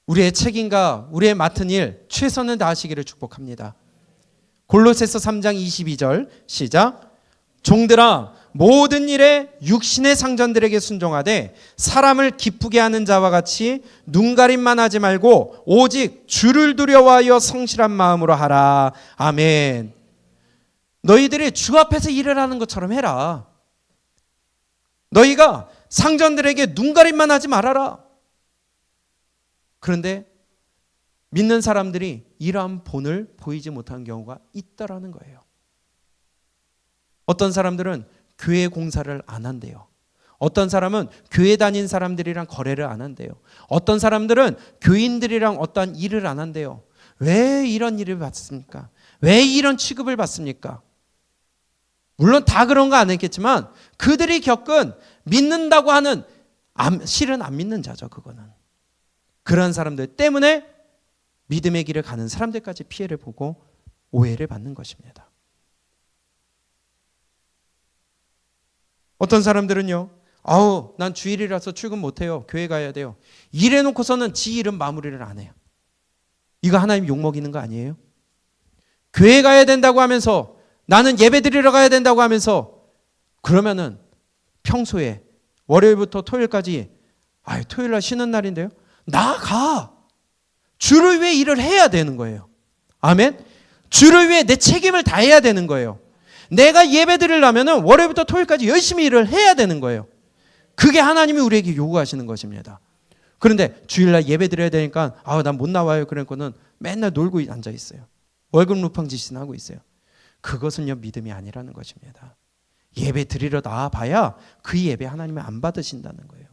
우리의 책임과 우리의 맡은 일 최선을 다하시기를 축복합니다. 골로새서 3장 22절 시작. 종들아 모든 일에 육신의 상전들에게 순종하되 사람을 기쁘게 하는 자와 같이 눈가림만 하지 말고 오직 주를 두려워하여 성실한 마음으로 하라. 아멘. 너희들이 주 앞에서 일을 하는 것처럼 해라. 너희가 상전들에게 눈가림만 하지 말아라. 그런데 믿는 사람들이 이러한 본을 보이지 못하는 경우가 있다라는 거예요. 어떤 사람들은 교회 공사를 안 한대요. 어떤 사람은 교회 다닌 사람들이랑 거래를 안 한대요. 어떤 사람들은 교인들이랑 어떠한 일을 안 한대요. 왜 이런 일을 받습니까? 왜 이런 취급을 받습니까? 물론 다 그런 거 안 했겠지만 그들이 겪은 믿는다고 하는 실은 안 믿는 자죠. 그거는. 그런 사람들 때문에 믿음의 길을 가는 사람들까지 피해를 보고 오해를 받는 것입니다. 어떤 사람들은요, 난 주일이라서 출근 못해요. 교회 가야 돼요. 이래놓고서는 지 일은 마무리를 안 해요. 이거 하나님 욕먹이는 거 아니에요? 교회 가야 된다고 하면서 나는 예배 드리러 가야 된다고 하면서 그러면은 평소에 월요일부터 토요일까지 토요일날 쉬는 날인데요. 나가. 주를 위해 일을 해야 되는 거예요. 아멘. 주를 위해 내 책임을 다해야 되는 거예요. 내가 예배 드리려면 월요일부터 토요일까지 열심히 일을 해야 되는 거예요. 그게 하나님이 우리에게 요구하시는 것입니다. 그런데 주일날 예배 드려야 되니까 난 못 나와요. 그러고는 맨날 놀고 앉아 있어요. 월급 루팡 짓이나 하고 있어요. 그것은요 믿음이 아니라는 것입니다. 예배 드리러 나와봐야 그 예배 하나님이 안 받으신다는 거예요.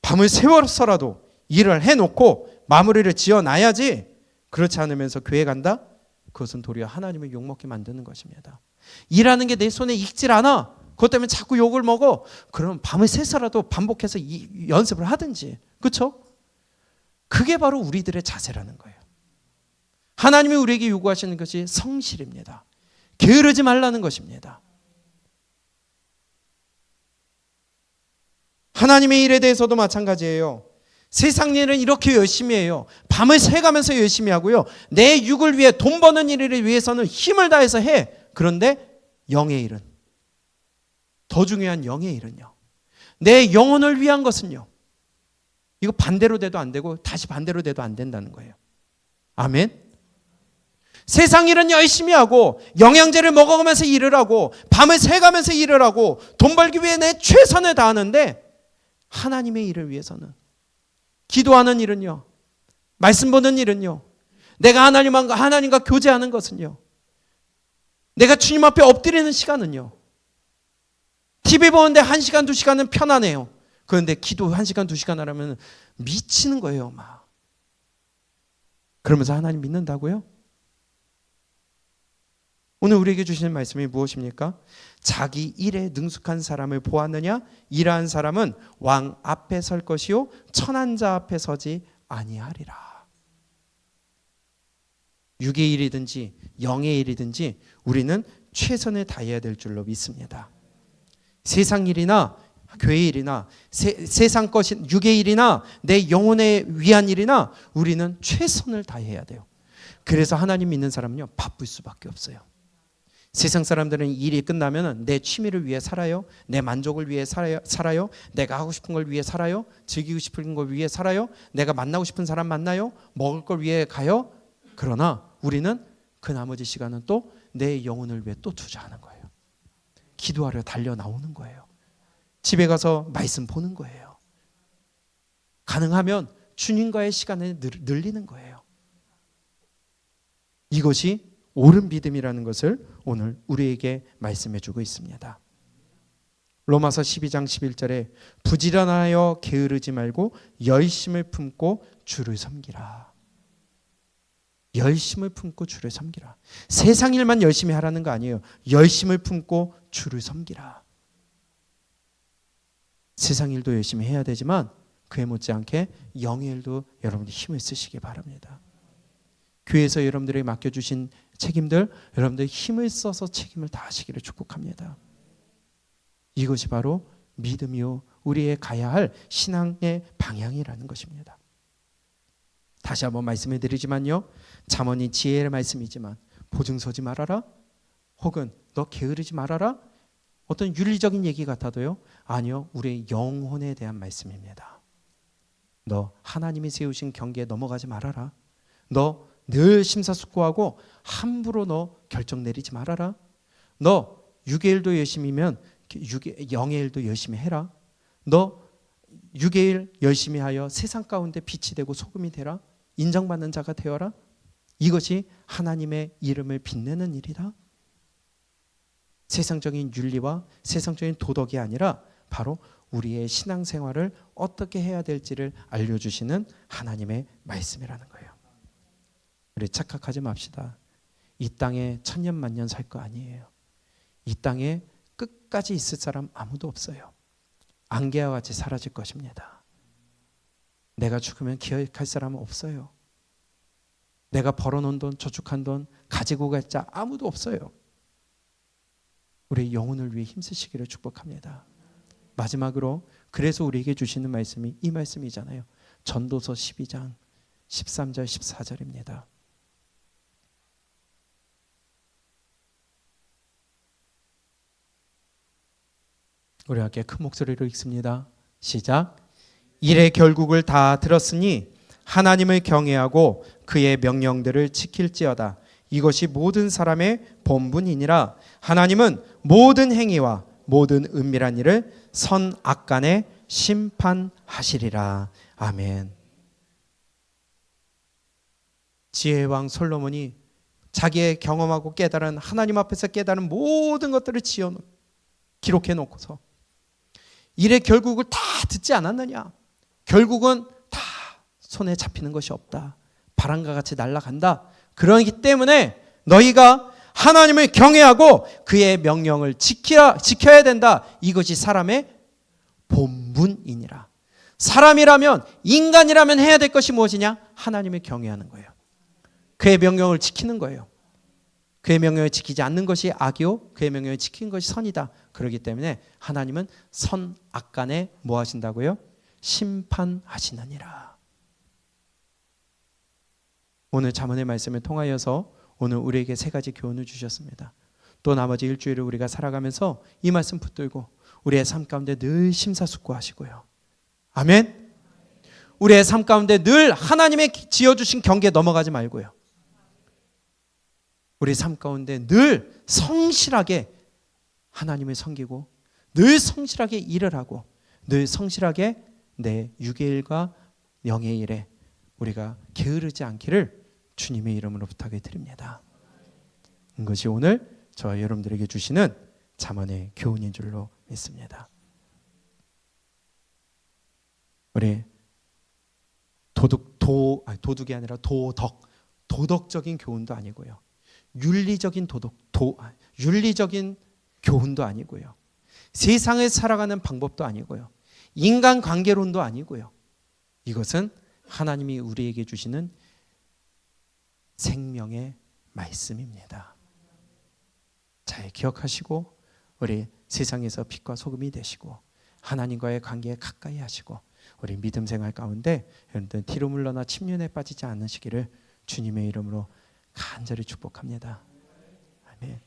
밤을 새워서라도 일을 해놓고 마무리를 지어놔야지. 그렇지 않으면서 교회 간다? 그것은 도리어 하나님을 욕먹게 만드는 것입니다. 일하는 게 내 손에 익질 않아. 그것 때문에 자꾸 욕을 먹어. 그러면 밤을 새서라도 반복해서 연습을 하든지. 그렇죠? 그게 바로 우리들의 자세라는 거예요. 하나님이 우리에게 요구하시는 것이 성실입니다. 게으르지 말라는 것입니다. 하나님의 일에 대해서도 마찬가지예요. 세상 일은 이렇게 열심히 해요. 밤을 새가면서 열심히 하고요. 내 육을 위해 돈 버는 일을 위해서는 힘을 다해서 해. 그런데 영의 일은, 더 중요한 영의 일은요, 내 영혼을 위한 것은요, 이거 반대로 돼도 안 되고 다시 반대로 돼도 안 된다는 거예요. 아멘. 세상 일은 열심히 하고 영양제를 먹어가면서 일을 하고 밤을 새가면서 일을 하고 돈 벌기 위해 내 최선을 다하는데 하나님의 일을 위해서는, 기도하는 일은요, 말씀 보는 일은요, 내가 하나님과 교제하는 것은요, 내가 주님 앞에 엎드리는 시간은요, TV 보는데 1시간 2시간은 편하네요. 그런데 기도 1시간 2시간 하려면 미치는 거예요. 막 그러면서 하나님 믿는다고요? 오늘 우리에게 주시는 말씀이 무엇입니까? 자기 일에 능숙한 사람을 보았느냐? 이러한 사람은 왕 앞에 설 것이요 천한 자 앞에 서지 아니하리라. 육의 일이든지 영의 일이든지 우리는 최선을 다해야 될 줄로 믿습니다. 세상 일이나 교회 일이나 세상 것인 육의 일이나 내 영혼에 위한 일이나 우리는 최선을 다해야 돼요. 그래서 하나님 믿는 사람은요, 바쁠 수밖에 없어요. 세상 사람들은 일이 끝나면 내 취미를 위해 살아요. 내 만족을 위해 살아요. 내가 하고 싶은 걸 위해 살아요. 즐기고 싶은 걸 위해 살아요. 내가 만나고 싶은 사람 만나요. 먹을 걸 위해 가요. 그러나 우리는 그 나머지 시간은 또 내 영혼을 위해 또 투자하는 거예요. 기도하려 달려 나오는 거예요. 집에 가서 말씀 보는 거예요. 가능하면 주님과의 시간을 늘리는 거예요. 이것이 옳은 믿음이라는 것을 오늘 우리에게 말씀해 주고 있습니다. 로마서 12장 11절에 부지런하여 게으르지 말고 열심을 품고 주를 섬기라. 열심을 품고 주를 섬기라. 세상 일만 열심히 하라는 거 아니에요. 열심을 품고 주를 섬기라. 세상 일도 열심히 해야 되지만 그에 못지않게 영의 일도 여러분이 힘을 쓰시기 바랍니다. 교회에서 여러분들에게 맡겨주신 책임들, 여러분들 힘을 써서 책임을 다하시기를 축복합니다. 이것이 바로 믿음이요 우리의 가야 할 신앙의 방향이라는 것입니다. 다시 한번 말씀을 드리지만요, 잠언이 지혜의 말씀이지만 보증 서지 말아라, 혹은 너 게으르지 말아라, 어떤 윤리적인 얘기 같아도요, 아니요, 우리의 영혼에 대한 말씀입니다. 너 하나님이 세우신 경계에 넘어가지 말아라. 너 늘 심사숙고하고 함부로 너 결정 내리지 말아라. 너 육의 일도 열심히면 영의 일도 열심히 해라. 너 육의 일 열심히 하여 세상 가운데 빛이 되고 소금이 되라. 인정받는 자가 되어라. 이것이 하나님의 이름을 빛내는 일이다. 세상적인 윤리와 세상적인 도덕이 아니라 바로 우리의 신앙생활을 어떻게 해야 될지를 알려주시는 하나님의 말씀이라는 거예요. 우리 착각하지 맙시다. 이 땅에 천년 만년 살 거 아니에요. 이 땅에 끝까지 있을 사람 아무도 없어요. 안개와 같이 사라질 것입니다. 내가 죽으면 기억할 사람은 없어요. 내가 벌어놓은 돈, 저축한 돈 가지고 갈 자 아무도 없어요. 우리 영혼을 위해 힘쓰시기를 축복합니다. 마지막으로 그래서 우리에게 주시는 말씀이 이 말씀이잖아요. 전도서 12장 13절 14절입니다. 우리 함께 큰 목소리로 읽습니다. 시작. 일의 결국을 다 들었으니 하나님을 경외하고 그의 명령들을 지킬지어다. 이것이 모든 사람의 본분이니라. 하나님은 모든 행위와 모든 은밀한 일을 선악간에 심판하시리라. 아멘. 지혜의 왕 솔로몬이 자기의 경험하고 깨달은 하나님 앞에서 깨달은 모든 것들을 기록해 놓고서 일의 결국을 다 듣지 않았느냐? 결국은 다 손에 잡히는 것이 없다. 바람과 같이 날아간다. 그러기 때문에 너희가 하나님을 경외하고 그의 명령을 지켜야 된다. 이것이 사람의 본분이니라. 사람이라면, 인간이라면 해야 될 것이 무엇이냐? 하나님을 경외하는 거예요. 그의 명령을 지키는 거예요. 그의 명령을 지키지 않는 것이 악이요 그의 명령을 지키는 것이 선이다. 그렇기 때문에 하나님은 선악간에 뭐 하신다고요? 심판하시느니라. 오늘 잠언의 말씀을 통하여서 오늘 우리에게 3가지 교훈을 주셨습니다. 또 나머지 일주일을 우리가 살아가면서 이 말씀 붙들고 우리의 삶 가운데 늘 심사숙고하시고요. 아멘. 우리의 삶 가운데 늘 하나님의 지어주신 경계에 넘어가지 말고요. 우리 삶 가운데 늘 성실하게 하나님을 섬기고 늘 성실하게 일을 하고 늘 성실하게 내 육의일과 영의일에 우리가 게으르지 않기를 주님의 이름으로 부탁을 드립니다. 이것이 오늘 저와 여러분들에게 주시는 잠언의 교훈인 줄로 믿습니다. 우리 도둑이 아니라 도덕적인 교훈도 아니고요. 윤리적인 윤리적인 교훈도 아니고요. 세상을 살아가는 방법도 아니고요. 인간관계론도 아니고요. 이것은 하나님이 우리에게 주시는 생명의 말씀입니다. 잘 기억하시고 우리 세상에서 빛과 소금이 되시고 하나님과의 관계에 가까이 하시고 우리 믿음 생활 가운데 여러분들 뒤로 물러나 침륜에 빠지지 않으시기를 주님의 이름으로 간절히 축복합니다. 아멘.